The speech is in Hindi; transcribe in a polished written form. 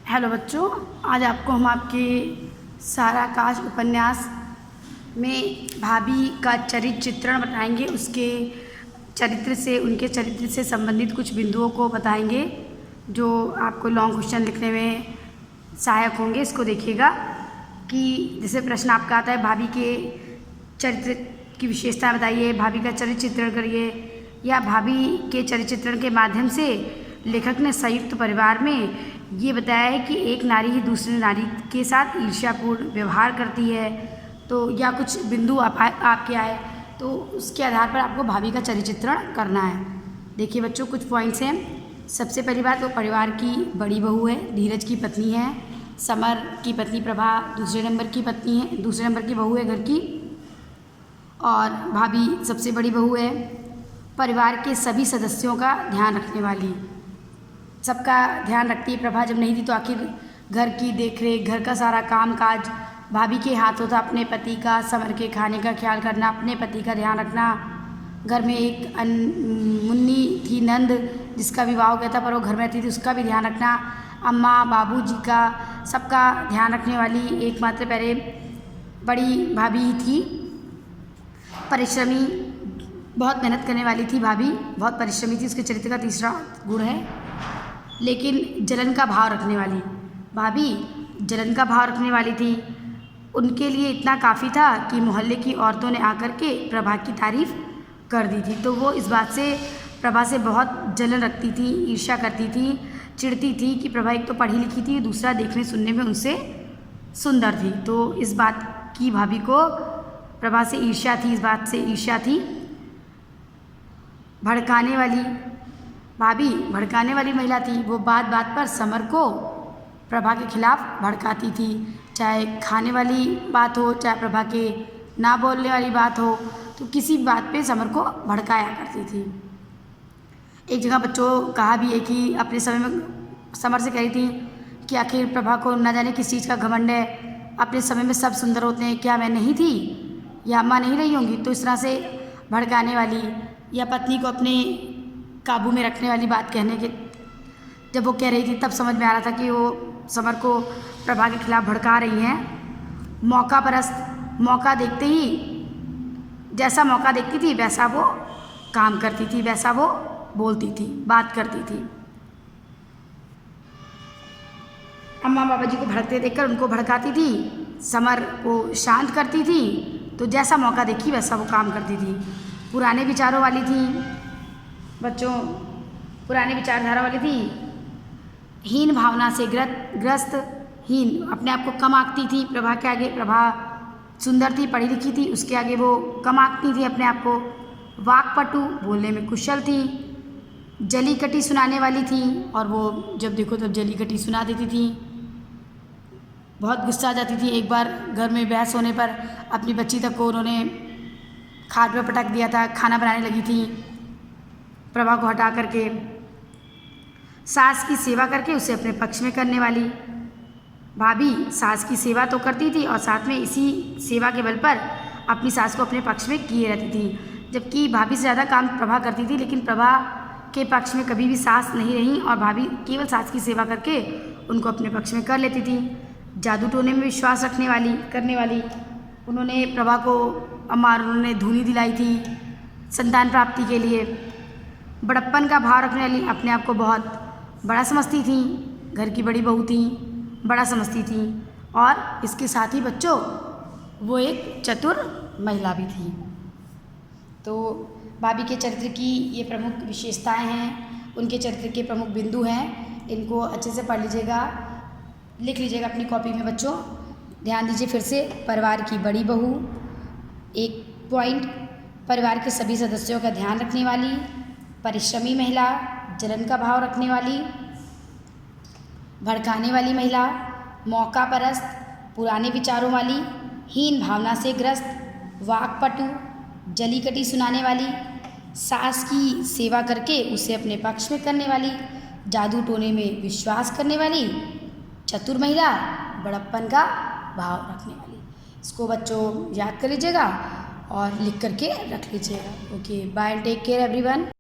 हेलो बच्चों, आज आपको हम आपके साराकाश उपन्यास में भाभी का चरित्र चित्रण बताएंगे। उसके उनके चरित्र से संबंधित कुछ बिंदुओं को बताएंगे जो आपको लॉन्ग क्वेश्चन लिखने में सहायक होंगे। इसको देखिएगा कि जैसे प्रश्न आपका आता है, भाभी के चरित्र की विशेषता बताइए, भाभी का चरित्र चित्रण करिए, या भाभी के चरित्र चित्रण के माध्यम से लेखक ने संयुक्त परिवार में ये बताया है कि एक नारी ही दूसरी नारी के साथ ईर्ष्यापूर्ण व्यवहार करती है। तो या कुछ बिंदु आपके आए तो उसके आधार पर आपको भाभी का चरित्र चित्रण करना है। देखिए बच्चों, कुछ पॉइंट्स हैं। सबसे पहली बात, वो परिवार की बड़ी बहू है, धीरज की पत्नी है। समर की पत्नी प्रभा दूसरे नंबर की बहू है घर की, और भाभी सबसे बड़ी बहू है। परिवार के सभी सदस्यों का ध्यान रखने वाली, सबका ध्यान रखती है। प्रभा जब नहीं थी तो आखिर घर की देखरेख, घर का सारा काम काज भाभी के हाथों था। अपने पति का, समर के खाने का ख्याल करना, अपने पति का ध्यान रखना। घर में एक मुन्नी थी नंद, जिसका विवाह हो गया था पर वो घर में रहती थी, उसका भी ध्यान रखना। अम्मा बाबूजी का, सबका ध्यान रखने वाली एकमात्र पहले बड़ी भाभी ही थी। परिश्रमी, बहुत मेहनत करने वाली थी भाभी, बहुत परिश्रमी थी। उसके चरित्र का तीसरा गुण है। लेकिन जलन का भाव रखने वाली, भाभी जलन का भाव रखने वाली थी। उनके लिए इतना काफ़ी था कि मोहल्ले की औरतों ने आकर के प्रभा की तारीफ़ कर दी थी। तो वो इस बात से प्रभा से बहुत जलन रखती थी, ईर्ष्या करती थी, चिढ़ती थी कि प्रभा एक तो पढ़ी लिखी थी, दूसरा देखने सुनने में उनसे सुंदर थी। तो इस बात की भाभी को प्रभा से ईर्ष्या थी, इस बात से ईर्ष्या थी। भड़काने वाली, भाभी भड़काने वाली महिला थी। वो बात बात पर समर को प्रभा के खिलाफ भड़काती थी, चाहे खाने वाली बात हो, चाहे प्रभा के ना बोलने वाली बात हो, तो किसी बात पे समर को भड़काया करती थी। एक जगह बच्चों कहा भी है कि अपने समय में समर से कह रही थी कि आखिर प्रभा को न जाने किस चीज़ का घमंड है, अपने समय में सब सुंदर होते हैं, क्या मैं नहीं थी या अम्मा नहीं रही होंगी। तो इस तरह से भड़काने वाली, या पत्नी को अपने काबू में रखने वाली बात कहने के, जब वो कह रही थी तब समझ में आ रहा था कि वो समर को प्रभा के खिलाफ भड़का रही हैं। मौका परस्त, मौका देखते ही, जैसा मौका देखती थी वैसा वो काम करती थी, वैसा वो बोलती थी, बात करती थी। अम्मा बाबा जी को भड़कते देखकर उनको भड़काती थी, समर को शांत करती थी। तो जैसा मौका देखी वैसा वो काम करती थी। पुराने विचारों वाली थी बच्चों, पुराने विचारधारा वाली थी। हीन भावना से ग्रस्त, हीन, अपने आप को कम आंकती थी प्रभा के आगे। प्रभा सुंदर थी, पढ़ी लिखी थी, उसके आगे वो कम आंकती थी अपने आप को। वाक्पटु, बोलने में कुशल थी। जली कटी सुनाने वाली थी, और वो जब देखो तब जली कटी सुना देती थी। बहुत गुस्सा आ जाती थी। एक बार घर में बहस होने पर अपनी बच्ची तक को उन्होंने खाट पर पटक दिया था। खाना बनाने लगी थी, प्रभा को हटा करके। सास की सेवा करके उसे अपने पक्ष में करने वाली, भाभी सास की सेवा तो करती थी और साथ में इसी सेवा के बल पर अपनी सास को अपने पक्ष में किए रहती थी। जबकि भाभी से ज़्यादा काम प्रभा करती थी, लेकिन प्रभा के पक्ष में कभी भी सास नहीं रही, और भाभी केवल सास की सेवा करके उनको अपने पक्ष में कर लेती थी। जादू टोने में विश्वास करने वाली, उन्होंने प्रभा को, अम्मा उन्होंने धूनी दिलाई थी संतान प्राप्ति के लिए। बड़प्पन का भाव रखने वाली, अपने आप को बहुत बड़ा समझती थी, घर की बड़ी बहू थी, बड़ा समझती थी। और इसके साथ ही बच्चों वो एक चतुर महिला भी थी। तो भाभी के चरित्र की ये प्रमुख विशेषताएं हैं, उनके चरित्र के प्रमुख बिंदु हैं। इनको अच्छे से पढ़ लीजिएगा, लिख लीजिएगा अपनी कॉपी में बच्चों। ध्यान दीजिए फिर से, परिवार की बड़ी बहू, एक पॉइंट, परिवार के सभी सदस्यों का ध्यान रखने वाली, परिश्रमी महिला, जलन का भाव रखने वाली, भड़काने वाली महिला, मौका परस्त, पुराने विचारों वाली, हीन भावना से ग्रस्त, वाक्पटु, जली कटी सुनाने वाली, सास की सेवा करके उसे अपने पक्ष में करने वाली, जादू टोने में विश्वास करने वाली, चतुर महिला, बड़प्पन का भाव रखने वाली। इसको बच्चों याद कर लीजिएगा और लिख करके रख लीजिएगा। Okay, bye and take care everyone.